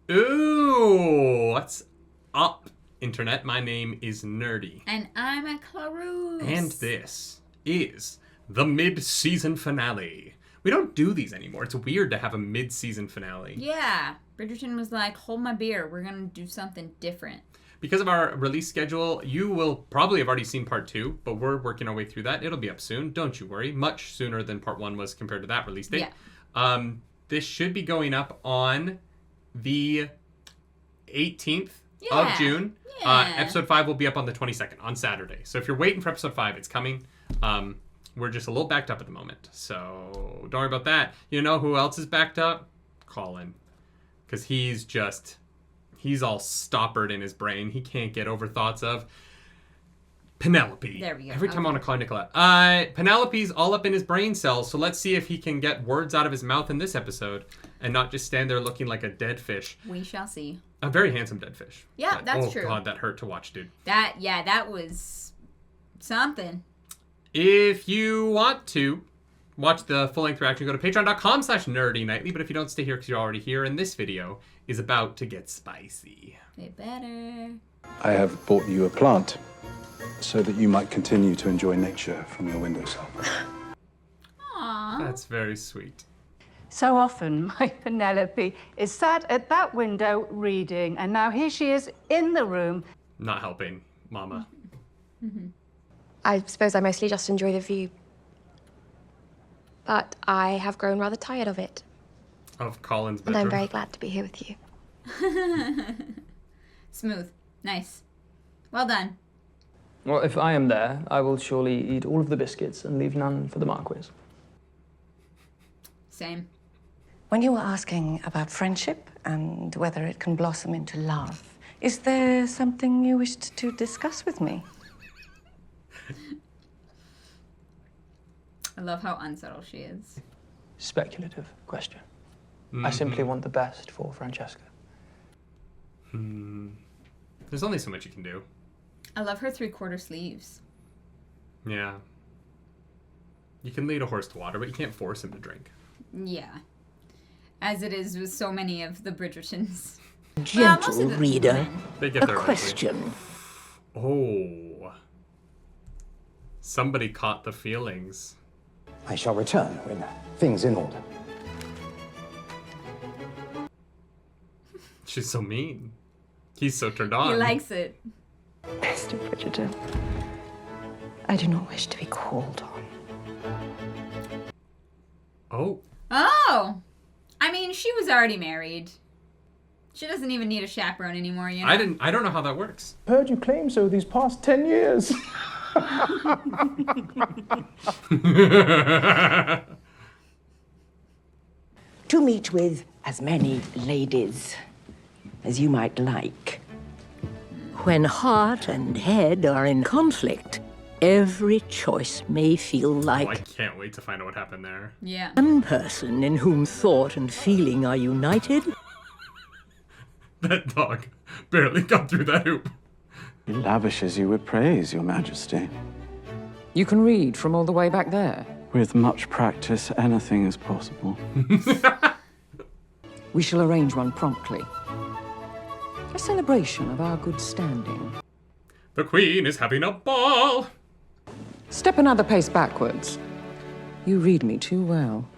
Ooh, what's up, Internet? My name is Nerdy. And I'm a Clarus. And this is the mid-season finale. We don't do these anymore. It's weird to have a mid-season finale. Yeah. Bridgerton was like, hold my beer. We're going to do something different. Because of our release schedule, you will probably have already seen part 2, but we're working our way through that. It'll be up soon. Don't you worry. Much sooner than part 1 was compared to that release date. Yeah. This should be going up on the 18th of June. Yeah. Episode 5 will be up on the 22nd, on Saturday. So if you're waiting for episode 5, it's coming. We're just a little backed up at the moment. So don't worry about that. You know who else is backed up? Colin. Because he's all stoppered in his brain. He can't get over thoughts of Penelope. There we go. Every time I want to call Nicola. Penelope's all up in his brain cells, so let's see if he can get words out of his mouth in this episode and not just stand there looking like a dead fish. We shall see. A very handsome dead fish. Yeah, that's true. Oh god, that hurt to watch, dude. That was something. If you want to watch the full-length reaction, go to patreon.com/nerdynightly, but if you don't, stay here because you're already here, and this video is about to get spicy. It better. I have bought you a plant so that you might continue to enjoy nature from your windowsill. Aww. That's very sweet. So often, my Penelope is sat at that window reading, and now here she is in the room. Not helping, Mama. Mm-hmm. I suppose I mostly just enjoy the view. But I have grown rather tired of it. Of Colin's And bedroom. I'm very glad to be here with you. Smooth. Nice. Well done. Well, if I am there, I will surely eat all of the biscuits and leave none for the Marquis. Same. When you were asking about friendship and whether it can blossom into love, is there something you wished to discuss with me? I love how unsubtle she is. Speculative question. I simply want the best for Francesca. There's only so much you can do. I love her 3/4 sleeves. Yeah. You can lead a horse to water, but you can't force him to drink. Yeah. As it is with so many of the Bridgertons. Gentle reader, They get a there question. Eventually. Oh. Somebody caught the feelings. I shall return when things in order. She's so mean. He's so turned on. He likes it. Mr. Bridgerton, I do not wish to be called on. Oh. Oh! I mean, she was already married. She doesn't even need a chaperone anymore, you know? I don't know how that works. Heard you claim so these past 10 years. To meet with as many ladies as you might like. When heart and head are in conflict, every choice may feel Oh, I like can't wait to find out what happened there. Yeah. one person in whom thought and feeling are united. That dog barely got through that hoop. He lavishes you with praise, Your Majesty. You can read from all the way back there. With much practice, anything is possible. We shall arrange one promptly. A celebration of our good standing. The Queen is having a ball. Step another pace backwards. You read me too well.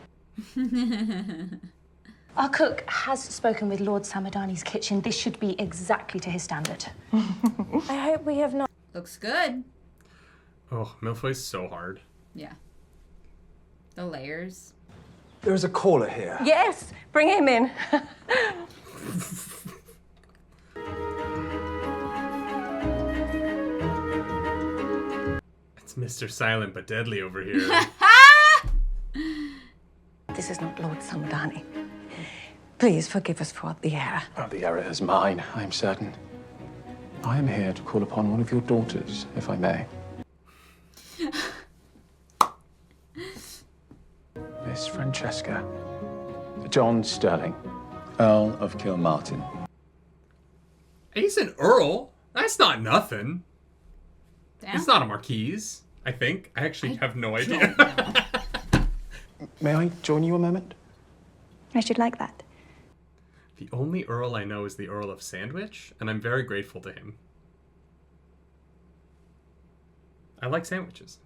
Our cook has spoken with Lord Samadani's kitchen. This should be exactly to his standard. I hope we have not... Looks good. Oh, Milfoy's so hard. Yeah. The layers. There is a caller here. Yes, bring him in. It's Mr. Silent but Deadly over here. This is not Lord Samadani. Please forgive us for the error. Oh, the error is mine, I'm certain. I am here to call upon one of your daughters, if I may. Miss Francesca. John Sterling, Earl of Kilmartin. He's an earl. That's not nothing. Damn. It's not a marquise, I think. I actually have no idea. May I join you a moment? I should like that. The only Earl I know is the Earl of Sandwich, and I'm very grateful to him. I like sandwiches.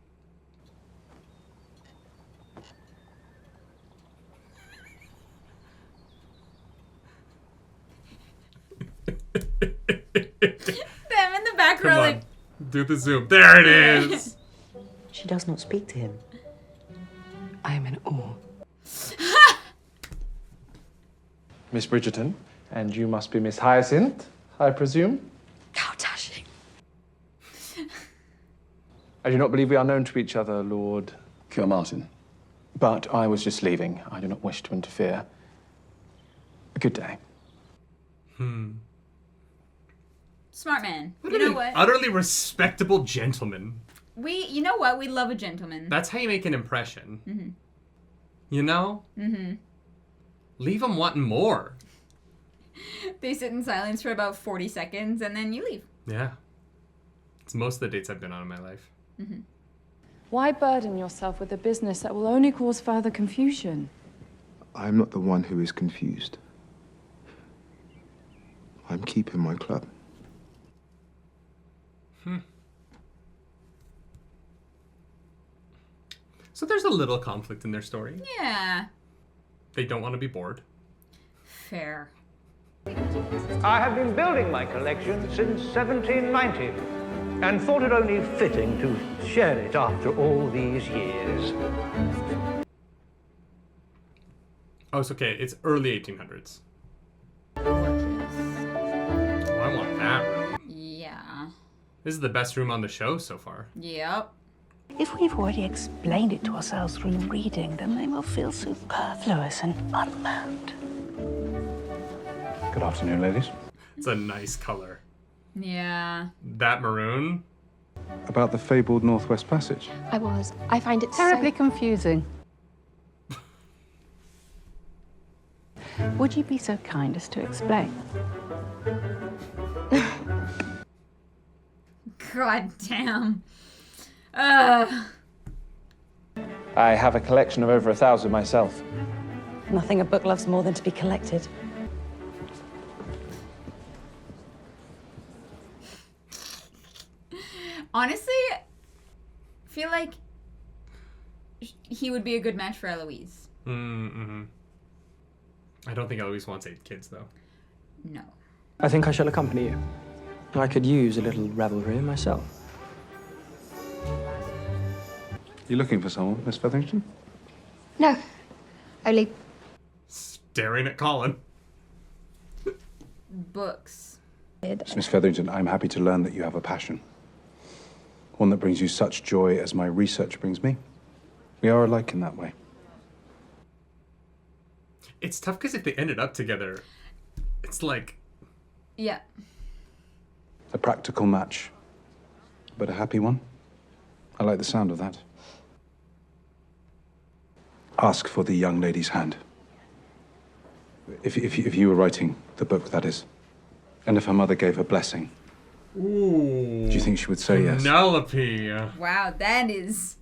Them in the back Come row, on. like, Do the zoom. There it is! She does not speak to him. I am in awe. Miss Bridgerton, and you must be Miss Hyacinth, I presume? How dashing. I do not believe we are known to each other, Lord. Martin. But I was just leaving. I do not wish to interfere. Good day. smart man. You know what? Utterly respectable gentleman. You know what? We love a gentleman. That's how you make an impression. Mm-hmm. You know? Mm-hmm. Leave them wanting more. They sit in silence for about 40 seconds, and then you leave. Yeah. It's most of the dates I've been on in my life. Mm-hmm. Why burden yourself with a business that will only cause further confusion? I'm not the one who is confused. I'm keeping my club. So there's a little conflict in their story. Yeah. They don't want to be bored. Fair. I have been building my collection since 1790 and thought it only fitting to share it after all these years. Oh, it's okay. It's early 1800s. Oh, I want that room. Yeah. This is the best room on the show so far. Yep. If we've already explained it to ourselves through reading, then they will feel superfluous and unmanned. Good afternoon, ladies. It's a nice color. Yeah. That maroon. About the fabled Northwest Passage. I find it Terribly confusing. Would you be so kind as to explain? God damn. I have a collection of over 1,000 myself. Nothing a book loves more than to be collected. Honestly, I feel like he would be a good match for Eloise. Mm-hmm. I don't think Eloise wants 8 kids, though. No. I think I shall accompany you. I could use a little revelry myself. You looking for someone, Miss Featherington? No. Only... Staring at Colin. Books. Miss Featherington, I'm happy to learn that you have a passion. One that brings you such joy as my research brings me. We are alike in that way. It's tough because if they ended up together, it's like... Yeah. A practical match, but a happy one. I like the sound of that. Ask for the young lady's hand. If you were writing the book, that is. And if her mother gave her blessing, Ooh. do you think she would say yes? Penelope. Wow, that is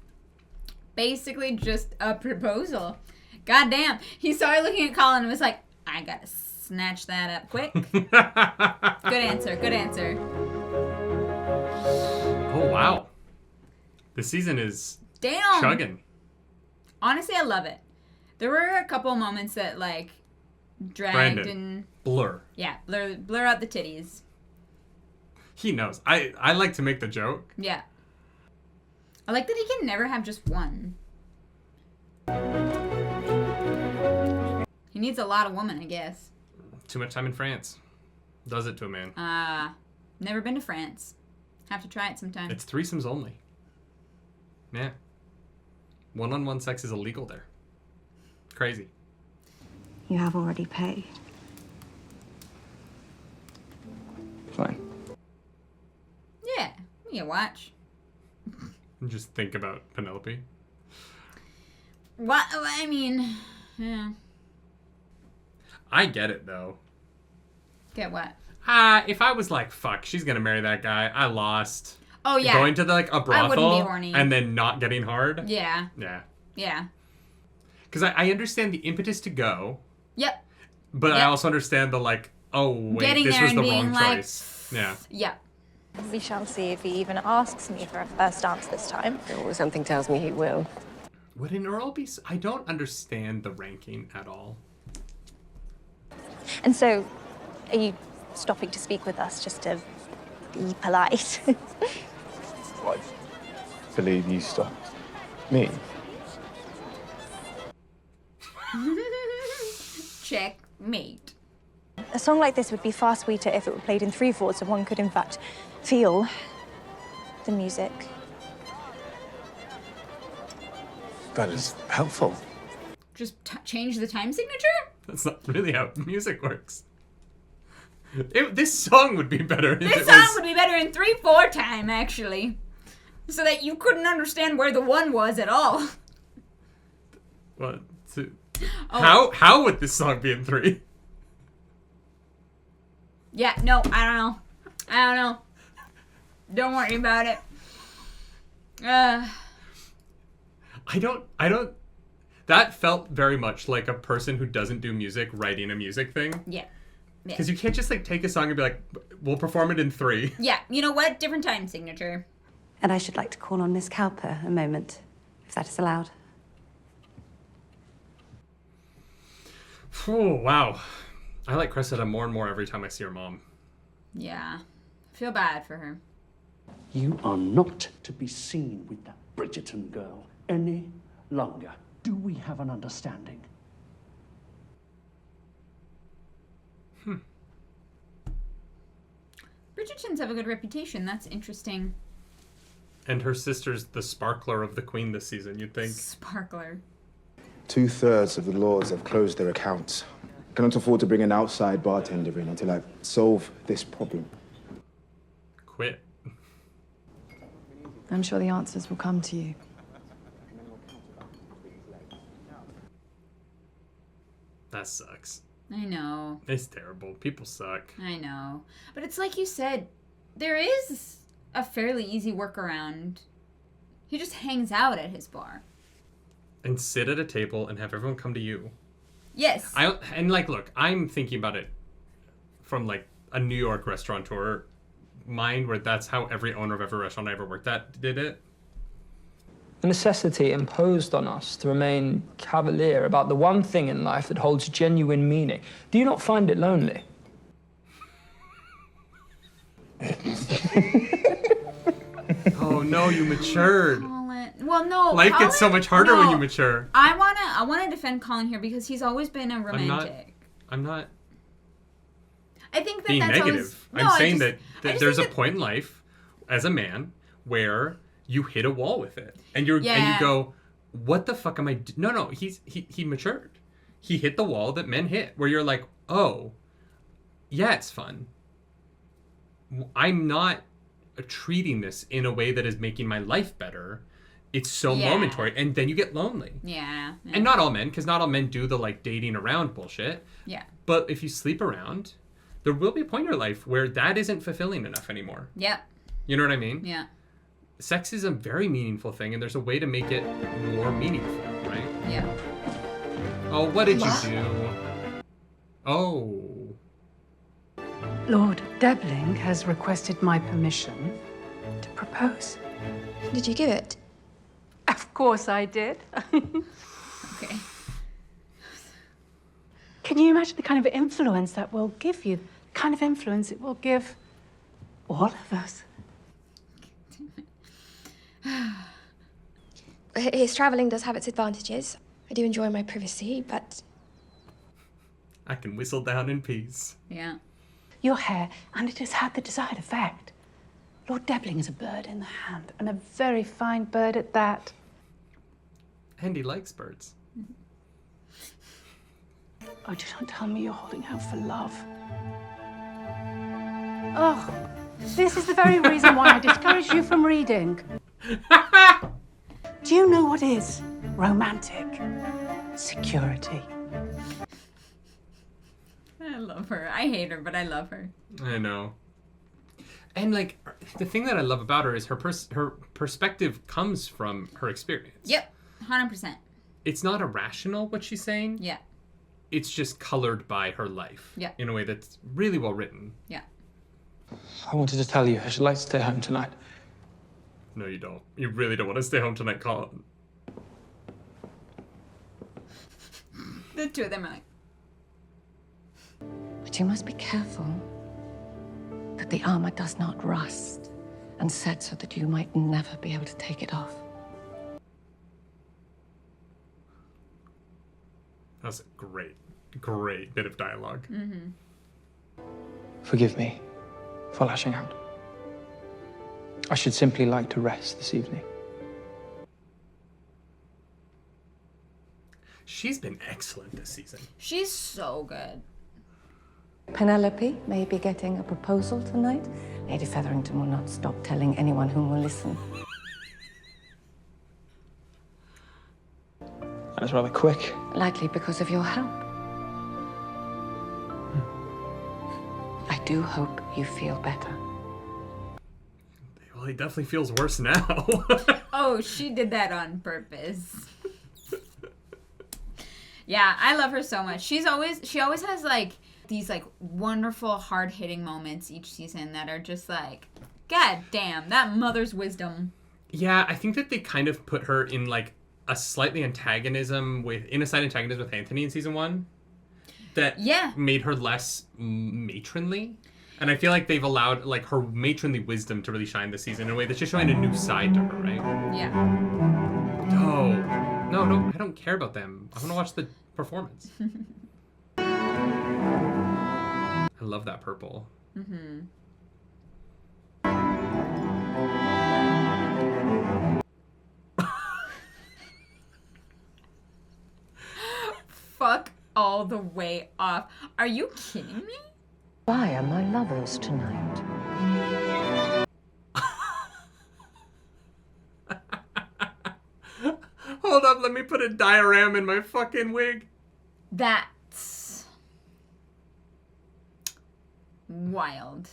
basically just a proposal. God damn. He started looking at Colin and was like, I gotta snatch that up quick. Good answer, good answer. Oh, wow. The season is Damn. chugging. Honestly, I love it. There were a couple moments that, like, dragged Brandon. and... Blur. Yeah, blur out the titties. He knows. I like to make the joke. Yeah. I like that he can never have just one. He needs a lot of women, I guess. Too much time in France. Does it to a man. Never been to France. Have to try it sometime. It's threesomes only. Yeah. One-on-one sex is illegal there. Crazy. You have already paid. Fine. Yeah, you watch. And just think about Penelope. What? I mean, yeah. I get it, though. Get what? If I was like, fuck, she's gonna marry that guy, I lost. Oh, yeah. Going to, like, a brothel I wouldn't be horny. and then not getting hard. Yeah. Yeah. Yeah. Because I understand the impetus to go. Yep. But I also understand the like, oh wait, Getting this there was and the being wrong like, choice. Yeah. Yeah. We shall see if he even asks me for a first dance this time. Oh, something tells me he will. Would an earl be? I don't understand the ranking at all. And so, are you stopping to speak with us just to be polite? I believe you stopped me. Checkmate. A song like this would be far sweeter if it were played in 3/4, so one could in fact feel the music. That is helpful. Just change the time signature? That's not really how music works. This song would be better if This it song was... would be better in 3/4 time, actually. So that you couldn't understand where the 1 was at all. What? Oh. How would this song be in 3? Yeah, no, I don't know. Don't worry about it. I don't... That felt very much like a person who doesn't do music writing a music thing. Yeah. Because you can't just like take a song and be like, we'll perform it in 3. Yeah, you know what? Different time signature. And I should like to call on Miss Cowper a moment, if that is allowed. Oh, wow. I like Cressida more and more every time I see her mom. Yeah. I feel bad for her. You are not to be seen with that Bridgerton girl any longer. Do we have an understanding? Bridgertons have a good reputation. That's interesting. And her sister's the sparkler of the queen this season, you'd think. Sparkler. 2/3 of the lords have closed their accounts. I cannot afford to bring an outside bartender in until I solve this problem. Quit. I'm sure the answers will come to you. That sucks. I know. It's terrible. People suck. I know. But it's like you said, there is a fairly easy workaround. He just hangs out at his bar. And sit at a table and have everyone come to you. Yes. Look, I'm thinking about it from like a New York restaurateur mind, where that's how every owner of every restaurant I ever worked at did it. The necessity imposed on us to remain cavalier about the one thing in life that holds genuine meaning. Do you not find it lonely? Oh no, you matured. Well, no. Life gets so much harder when you no. mature. I wanna defend Colin here because he's always been a romantic. I'm not I think that being that's negative. Always, I'm saying that I just there's a think that- point in life as a man where you hit a wall with it, and and you Yeah. go, "What the fuck am I?" No. He matured. He hit the wall that men hit, where you're like, "Oh, yeah, it's fun. I'm not treating this in a way that is making my life better. It's so Yeah. momentary," and then you get lonely. Yeah. And not all men, because not all men do the like dating around bullshit. Yeah. But if you sleep around, there will be a point in your life where that isn't fulfilling enough anymore. Yeah. You know what I mean? Yeah. Sex is a very meaningful thing, and there's a way to make it more meaningful, right? Yeah. Oh, what did you do? Oh. Lord Debling has requested my permission to propose. Did you give it? Of course I did. Okay. Can you imagine the kind of influence that will give you? The kind of influence it will give all of us. His travelling does have its advantages. I do enjoy my privacy, but... I can whistle down in peace. Yeah. Your hair, and it has had the desired effect. Lord Debling is a bird in the hand, and a very fine bird at that. And he likes birds. Oh, do not tell me you're holding out for love. Oh, this is the very reason why I discourage you from reading. Do you know what is romantic? Security. I love her. I hate her, but I love her. I know. And like the thing that I love about her is her perspective comes from her experience. Yep. 100%. It's not irrational what she's saying. Yeah. it's just colored by her life. Yeah. In a way that's really well written. Yeah. I wanted to tell you I should like to stay home tonight. No, you don't. You really don't want to stay home tonight, Colin. The two of them are like... But you must be careful that the armor does not rust and set so that you might never be able to take it off. That was a great, great bit of dialogue. Mm-hmm. Forgive me for lashing out. I should simply like to rest this evening. She's been excellent this season. She's so good. Penelope may be getting a proposal tonight. Lady Featherington will not stop telling anyone whom will listen. That's rather quick. Likely because of your help. I do hope you feel better. Well, he definitely feels worse now. Oh, she did that on purpose. Yeah, I love her so much. She always has like these like wonderful hard-hitting moments each season that are just like, God damn, that mother's wisdom. Yeah, I think that they kind of put her in like a slightly antagonism with Anthony in season 1 that made her less matronly. And I feel like they've allowed like her matronly wisdom to really shine this season in a way that's just showing a new side to her, right? Yeah. No, I don't care about them. I want to watch the performance. I love that purple. Mm-hmm. Fuck all the way off. Are you kidding me? Why are my lovers tonight? Hold up, let me put a diorama in my fucking wig. That's wild.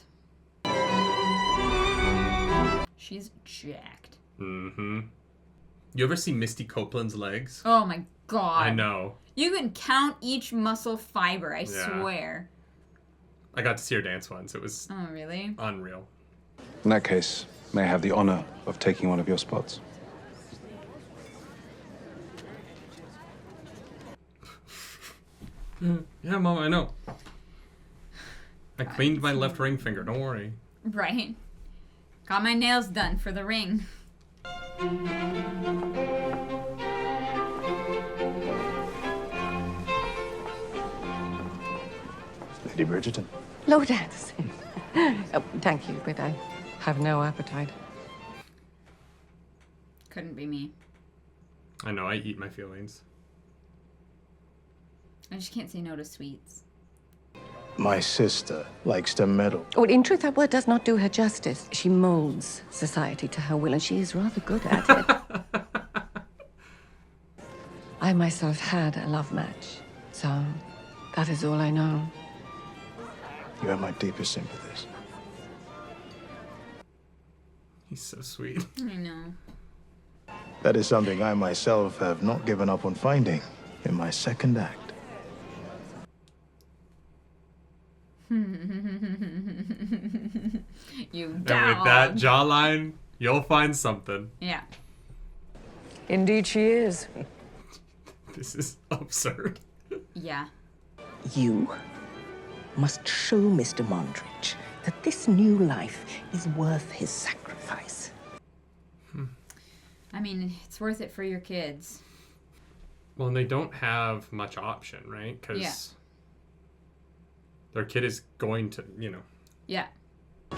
She's jacked. Mm-hmm. You ever see Misty Copeland's legs? Oh my god. I know. You can count each muscle fiber, I swear. I got to see her dance once. It was Oh, really? unreal. In that case, may I have the honor of taking one of your spots? Yeah, Mom, I know. I cleaned my left ring finger, don't worry. Right. Got my nails done for the ring. Lady Bridgerton. Lord Anderson. Oh, thank you, but I have no appetite. Couldn't be me. I know, I eat my feelings. I just can't say no to sweets. My sister likes to meddle. Oh, in truth, that word does not do her justice. She molds society to her will, and she is rather good at it. I myself had a love match, so that is all I know. You have my deepest sympathies. He's so sweet. I know. That is something I myself have not given up on finding in my second act. You And dog. with that jawline, you'll find something. Yeah. Indeed she is. This is absurd. Yeah. You must show Mr. Mondridge that this new life is worth his sacrifice. I mean, it's worth it for your kids. Well, and they don't have much option, right? Because their kid is going to, Yeah.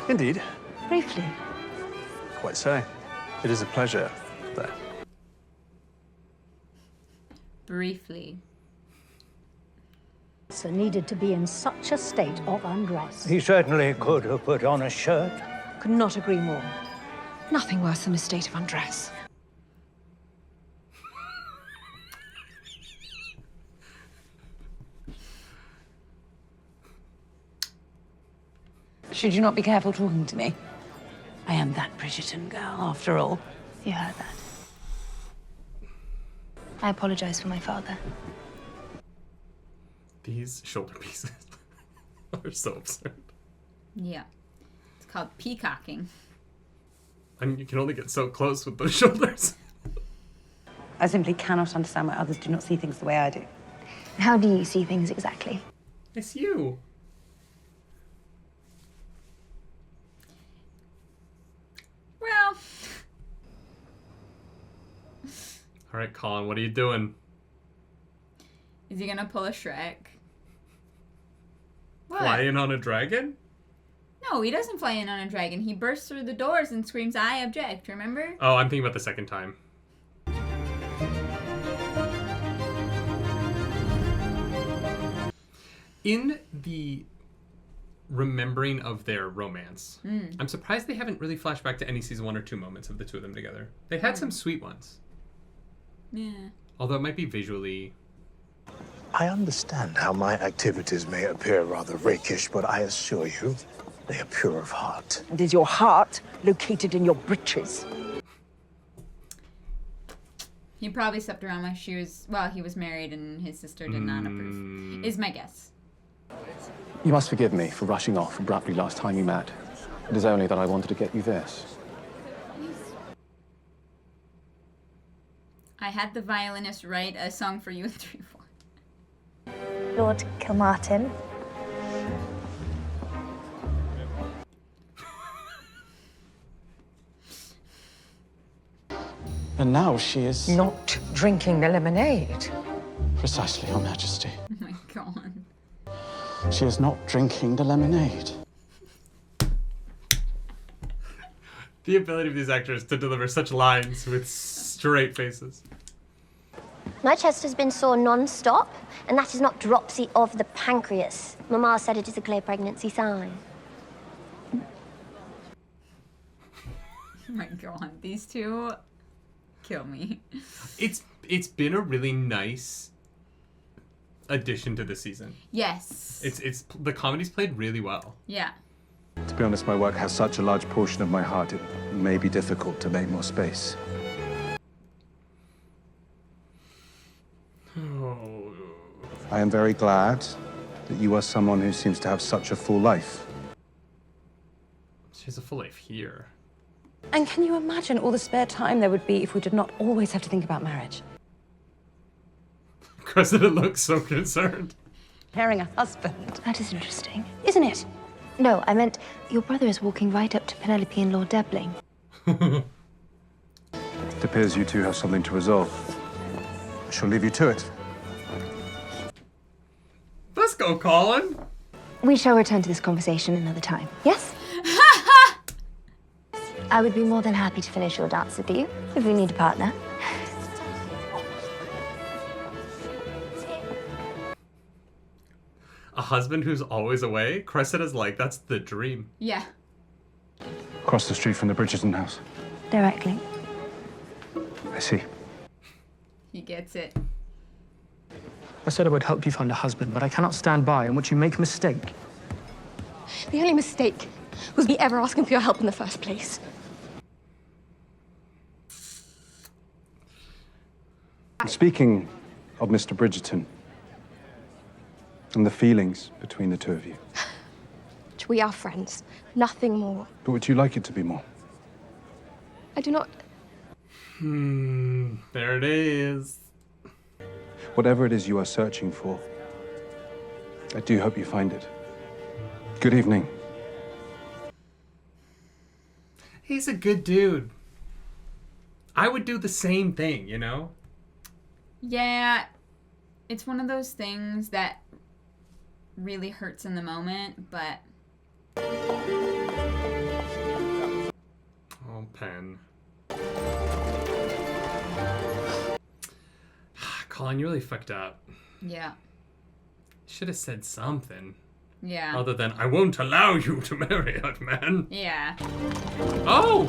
Indeed. Briefly. Quite so. It is a pleasure, there. Briefly. So needed to be in such a state of undress. He certainly could have put on a shirt. Could not agree more. Nothing worse than a state of undress. Should you not be careful talking to me? I am that Bridgerton girl, after all. You heard that. I apologize for my father. These shoulder pieces are so absurd. Yeah. It's called peacocking. And you can only get so close with those shoulders. I simply cannot understand why others do not see things the way I do. How do you see things exactly? It's you. Well. All right, Colin, what are you doing? Is he gonna pull a Shrek? What? Flying on a dragon? No, he doesn't fly in on a dragon. He bursts through the doors and screams, "I object," remember? Oh, I'm thinking about the second time. In the remembering of their romance, I'm surprised they haven't really flashed back to any season 1 or 2 moments of the two of them together. They had some sweet ones. Yeah. Although it might be visually... I understand how my activities may appear rather rakish, but I assure you, they are pure of heart. And is your heart located in your breeches? He probably slept around while he was married and his sister did not approve. Is my guess. You must forgive me for rushing off abruptly last time you met. It is only that I wanted to get you this. I had the violinist write a song for you in 3/4. Lord Kilmartin. And now she is... Not drinking the lemonade. Precisely, Your Majesty. Oh my god. She is not drinking the lemonade. The ability of these actors to deliver such lines with straight faces. My chest has been sore non-stop, and that is not dropsy of the pancreas. Mamma said it is a clear pregnancy sign. Oh my god, these two kill me. It's been a really nice addition to the season. Yes. It's the comedy's played really well. Yeah. To be honest, my work has such a large portion of my heart, it may be difficult to make more space. Oh. I am very glad that you are someone who seems to have such a full life. She has a full life here. And can you imagine all the spare time there would be if we did not always have to think about marriage? Cressida looks so concerned. Pairing a husband. That is interesting. Isn't it? No, I meant your brother is walking right up to Penelope and Lord Debling. It appears you two have something to resolve. I shall leave you to it. Let's go, Colin. We shall return to this conversation another time. Yes? I would be more than happy to finish your dance with you, if you need a partner. A husband who's always away? Cressida's like, that's the dream. Yeah. Across the street from the Bridgerton house. Directly. I see. He gets it. I said I would help you find a husband, but I cannot stand by and watch you make a mistake. The only mistake was me ever asking for your help in the first place. Speaking of Mr. Bridgerton and the feelings between the two of you. We are friends, nothing more. But would you like it to be more? I do not... There it is. Whatever it is you are searching for, I do hope you find it. Good evening. He's a good dude. I would do the same thing, you know? Yeah, it's one of those things that really hurts in the moment, but... Oh, Pen. Colin, you really fucked up. Yeah. Should have said something. Yeah. Other than, I won't allow you to marry that man. Yeah. Oh!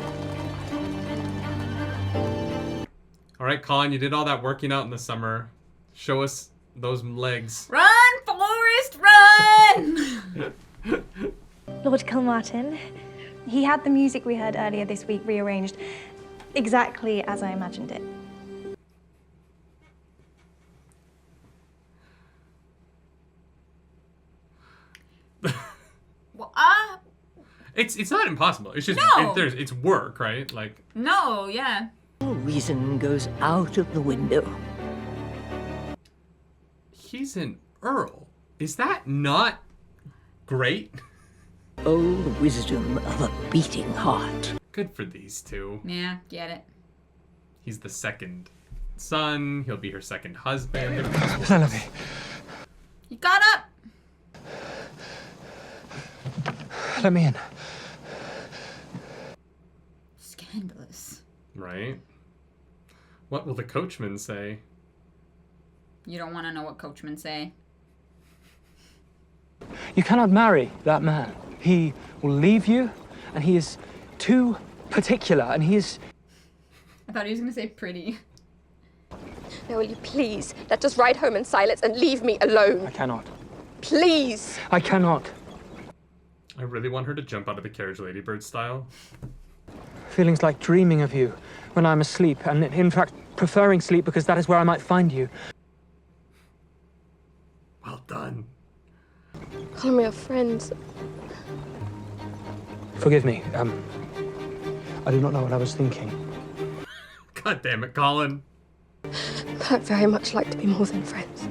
All right, Colin, you did all that working out in the summer. Show us those legs. Run, Forrest, run! Lord Kilmartin, he had the music we heard earlier this week rearranged exactly as I imagined it. It's not impossible. It's just No. it's work, right? Like No, yeah. Reason goes out of the window. he's an earl. Is that not great? Oh, the wisdom of a beating heart. Good for these two. Yeah, get it. He's the second son. He'll be her second husband. Penelope. You got up. Let me in. Scandalous. Right? What will the coachman say? You don't want to know what coachmen say. You cannot marry that man. He will leave you, and he is too particular, and he is... I thought he was going to say pretty. Now, will you please let us ride home in silence and leave me alone? I cannot. Please! I cannot. I really want her to jump out of the carriage ladybird style. Feelings like dreaming of you when I'm asleep, and in fact, preferring sleep because that is where I might find you. Well done. Call me a friend. Forgive me. I do not know what I was thinking. God damn it, Colin. I'd very much like to be more than friends.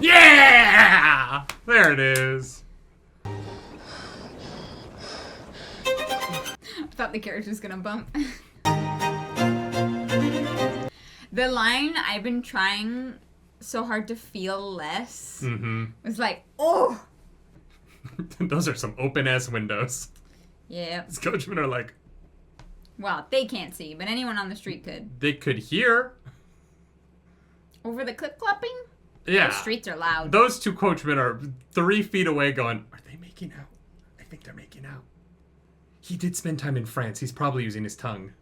Yeah! There it is. I thought the carriage was gonna bump. The line I've been trying so hard to feel less was like, oh! Those are some open-ass windows. Yeah. These coachmen are like... Well, they can't see, but anyone on the street could. They could hear. Over the clip-clopping? Yeah. The streets are loud. Those two coachmen are 3 feet away going, are they making out? I think they're making out. He did spend time in France. He's probably using his tongue.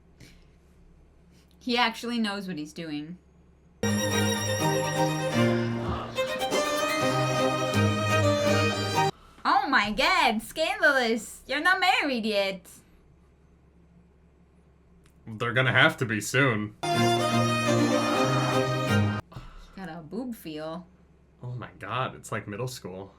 He actually knows what he's doing. Oh my god, scandalous. You're not married yet. They're gonna have to be soon. Got a boob feel. Oh my god, it's like middle school.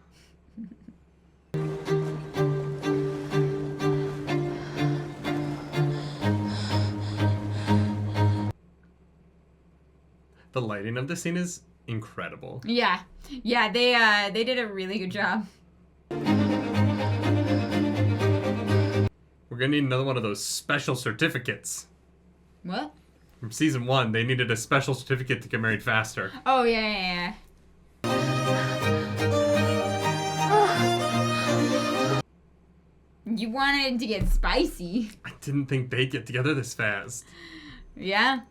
The lighting of the scene is incredible. Yeah. Yeah, they did a really good job. We're gonna need another one of those special certificates. What? From season 1, they needed a special certificate to get married faster. Oh, yeah. You wanted to get spicy. I didn't think they'd get together this fast. Yeah.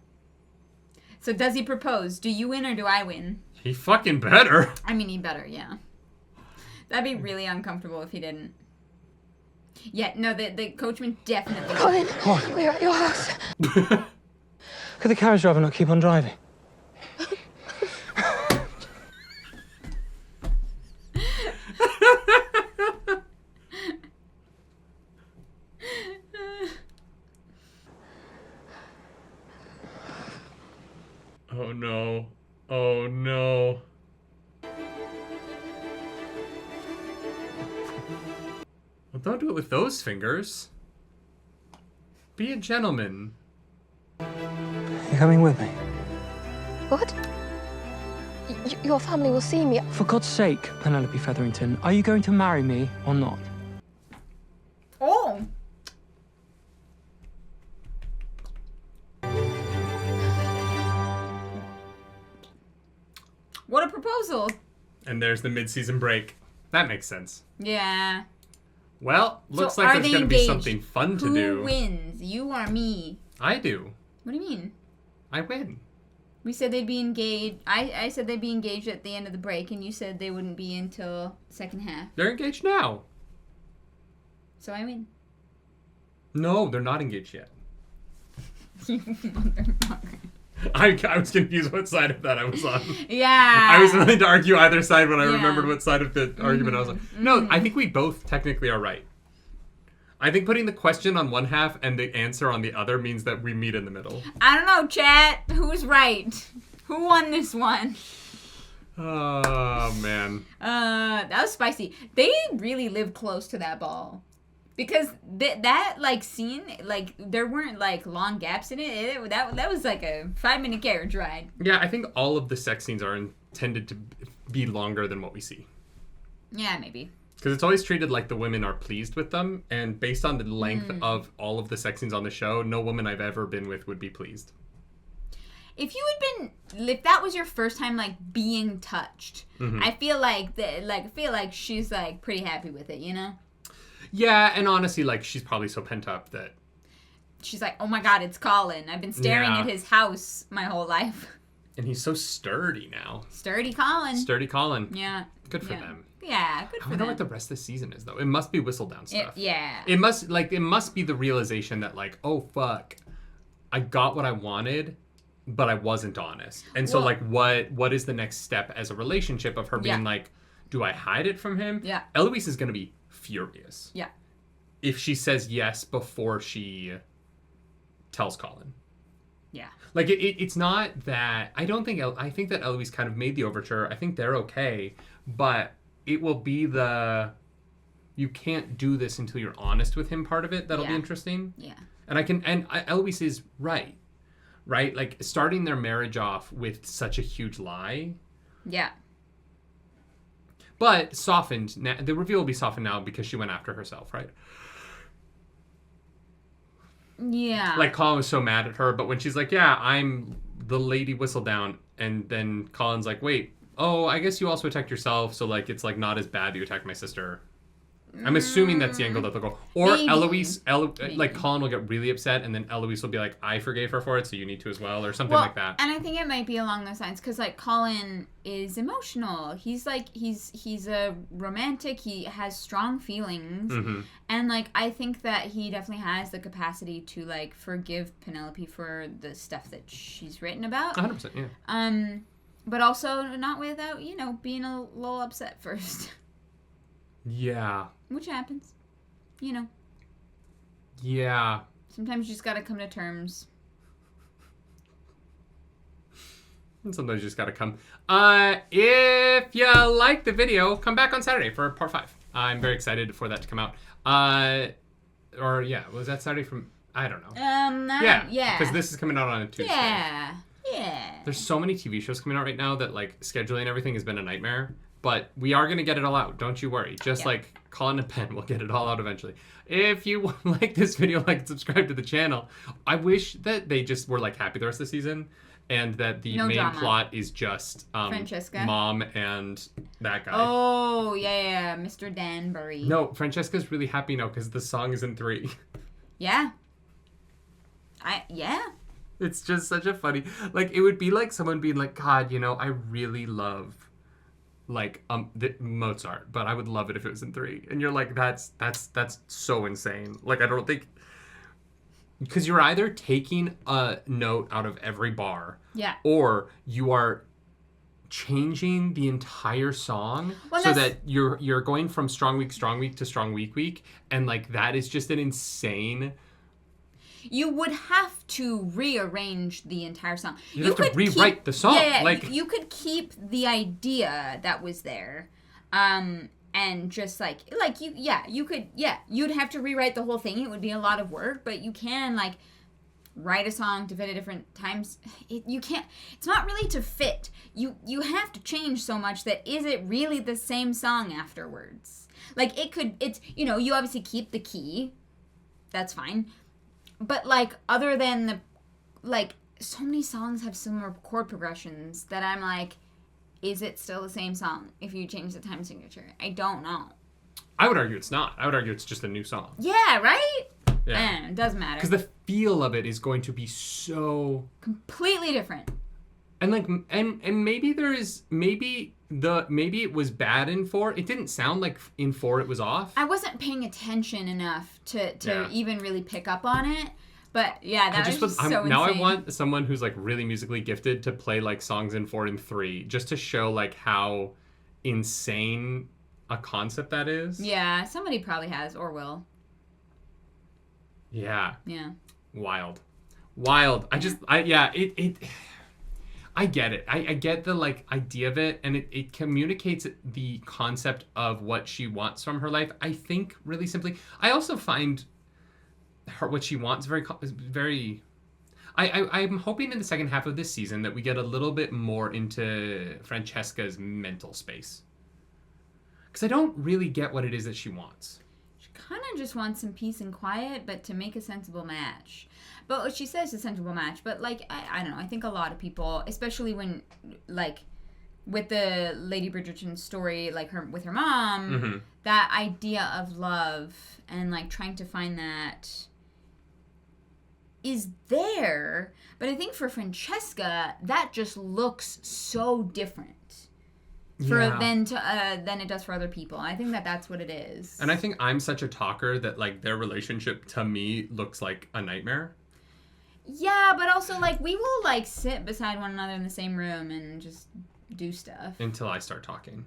So does he propose? Do you win or do I win? He fucking better. I mean, he better, yeah. That'd be really uncomfortable if he didn't. Yeah, no, the coachman definitely... Colin, What? we're at your house. Could the carriage driver not keep on driving? Oh no. Oh no. Well, don't do it with those fingers. Be a gentleman. You're coming with me? What? Your family will see me. For God's sake, Penelope Featherington, are you going to marry me or not? Oh! What a proposal! And there's the mid-season break. That makes sense. Yeah. Well, looks So like are there's they going to be engaged? something fun to do. Who wins? You or me? I do. What do you mean? I win. We said they'd be engaged. I said they'd be engaged at the end of the break, and you said they wouldn't be until second half. They're engaged now. So I win. No, they're not engaged yet. You motherfucker. I was confused what side of that I was on. Yeah. I was willing to argue either side when I Yeah. remembered what side of the argument I was on. No, I think we both technically are right. I think putting the question on one half and the answer on the other means that we meet in the middle. I don't know, chat. Who's right? Who won this one? Oh, man. That was spicy. They really lived close to that ball. Because that like scene, like there weren't like long gaps in it. That was like a 5-minute carriage ride. Yeah, I think all of the sex scenes are intended to be longer than what we see. Yeah, maybe. Because it's always treated like the women are pleased with them, and based on the length of all of the sex scenes on the show, no woman I've ever been with would be pleased. If that was your first time like being touched, I feel like she's like pretty happy with it, you know? Yeah, and honestly, like she's probably so pent up that she's like, oh my God, it's Colin. I've been staring at his house my whole life. And he's so sturdy now. Sturdy Colin. Sturdy Colin. Yeah. Good for them. Yeah, good for them. I wonder what the rest of the season is, though. It must be Whistledown stuff. Yeah. It must be the realization that, like, oh, fuck, I got what I wanted, but I wasn't honest. And so, like, what is the next step as a relationship of her being like, do I hide it from him? Yeah. Eloise is going to be furious. Yeah. If she says yes before she tells Colin. Yeah. Like, it's not that... I think that Eloise kind of made the overture. I think they're okay. But it will be the... You can't do this until you're honest with him part of it. That'll be interesting. Yeah. And Eloise is right. Right? Like, starting their marriage off with such a huge lie. Yeah. But softened. The reveal will be softened now because she went after herself, right? Yeah. Like, Colin was so mad at her, but when she's like, yeah, I'm the Lady Whistledown, and then Colin's like, wait, oh, I guess you also attacked yourself, so, like, it's, like, not as bad that you attacked my sister. I'm assuming that's the angle that they'll go. Or Maybe. Eloise, like, Colin will get really upset, and then Eloise will be like, I forgave her for it, so you need to as well, or something like that. And I think it might be along those lines, because, like, Colin is emotional. He's, like, he's a romantic. He has strong feelings. Mm-hmm. And, like, I think that he definitely has the capacity to, like, forgive Penelope for the stuff that she's written about. 100%, yeah. But also not without, you know, being a little upset first. Yeah. Which happens. You know. Yeah. Sometimes you just gotta come to terms. And sometimes you just gotta come. If you like the video, come back on Saturday for part 5. I'm very excited for that to come out. Or, yeah, was that Saturday from... I don't know. Yeah. Because this is coming out on a Tuesday. Yeah. There's so many TV shows coming out right now that, like, scheduling everything has been a nightmare. But we are going to get it all out. Don't you worry. Just like Colin and Ben, we'll get it all out eventually. If you like this video, like and subscribe to the channel. I wish that they just were like happy the rest of the season. And that the main plot is just Francesca. Mom and that guy. Oh, yeah. Mr. Danbury. No, Francesca's really happy now because the song is in 3. Yeah. It's just such a funny... Like, it would be like someone being like, God, you know, I really love... like Mozart, but I would love it if it was in 3. And you're like, that's so insane. Like, I don't think, because you're either taking a note out of every bar, or you are changing the entire song so that you're going from strong week to strong week, and like that is just an insane. You would have to rearrange the entire song. You have to rewrite the song. Yeah, like you could keep the idea that was there, and just you'd have to rewrite the whole thing. It would be a lot of work, but you can like write a song to fit at different times. You can't. It's not really to fit. You have to change so much that is it really the same song afterwards? Like it's you know, you obviously keep the key. That's fine. But, like, other than so many songs have similar chord progressions that I'm like, is it still the same song if you change the time signature? I don't know. I would argue it's not. I would argue it's just a new song. Yeah, right? Yeah. It doesn't matter. Because the feel of it is going to be so... completely different. And, like, and maybe there is... Maybe it was bad in 4. It didn't sound like in 4 it was off. I wasn't paying attention enough to even really pick up on it. But yeah, that was just so insane. Now I want someone who's like really musically gifted to play like songs in 4 and 3 just to show like how insane a concept that is. Yeah, somebody probably has or will. Yeah. Yeah. Wild. I get it. I get the like idea of it, and it communicates the concept of what she wants from her life. I think really simply. I also find her what she wants very. I'm hoping in the second half of this season that we get a little bit more into Francesca's mental space, because I don't really get what it is that she wants. She kind of just wants some peace and quiet, but to make a sensible match. But what she says is a sensible match. But, like, I don't know. I think a lot of people, especially when, like, with the Lady Bridgerton story, like, with her mom, that idea of love and, like, trying to find that is there. But I think for Francesca, that just looks so different than it does for other people. I think that's what it is. And I think I'm such a talker that, like, their relationship to me looks like a nightmare. Yeah, but also, like, we will, like, sit beside one another in the same room and just do stuff. Until I start talking.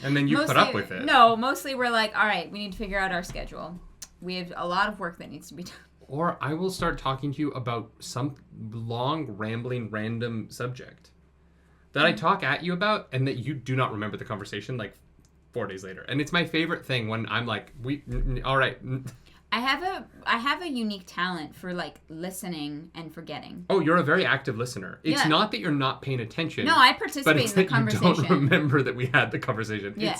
And then you put up with it. No, mostly we're like, all right, we need to figure out our schedule. We have a lot of work that needs to be done. Or I will start talking to you about some long, rambling, random subject that I talk at you about and that you do not remember the conversation, like, 4 days later. And it's my favorite thing when I'm like, all right. I have a unique talent for, like, listening and forgetting. Oh, you're a very active listener. It's not that you're not paying attention. No, I participate in the conversation. You don't remember that we had the conversation. Yeah.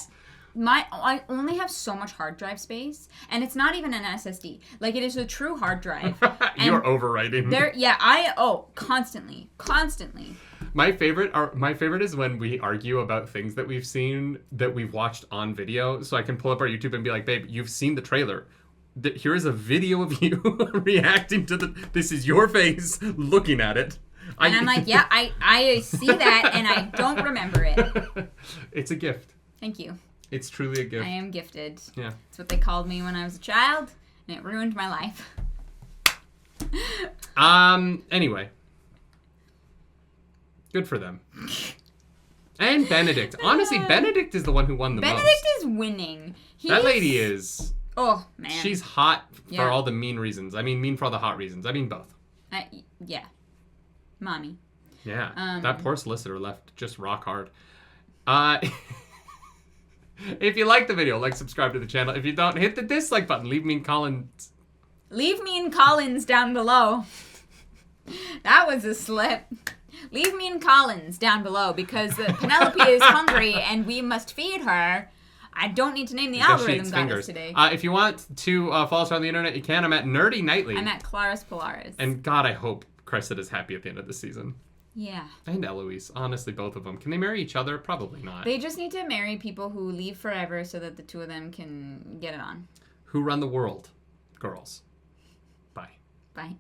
I only have so much hard drive space, and it's not even an SSD. Like, it is a true hard drive. You're overwriting. Constantly. My favorite is when we argue about things that we've seen that we've watched on video. So I can pull up our YouTube and be like, babe, you've seen the trailer. Here is a video of you reacting to this is your face looking at it. And I'm like, yeah, I see that and I don't remember it. It's a gift. Thank you. It's truly a gift. I am gifted. Yeah. It's what they called me when I was a child, and it ruined my life. Anyway. Good for them. And Benedict. Honestly, Benedict is the one who won the most. Benedict is winning. That lady is... Oh, man. She's hot for all the mean reasons. I mean, mean for all the hot reasons. I mean, both. Yeah. Mommy. Yeah. That poor solicitor left just rock hard. If you like the video, like, subscribe to the channel. If you don't, hit the dislike button. Leave me in Collins. Leave me in Collins down below. That was a slip. Leave me in Collins down below because Penelope is hungry and we must feed her. I don't need to name the algorithm goddess today. If you want to follow us on the internet, you can. I'm at Nerdy Nightly. I'm at Claris Polaris. And God, I hope Cressida's happy at the end of the season. Yeah. And Eloise. Honestly, both of them. Can they marry each other? Probably not. They just need to marry people who leave forever so that the two of them can get it on. Who run the world? Girls. Bye. Bye.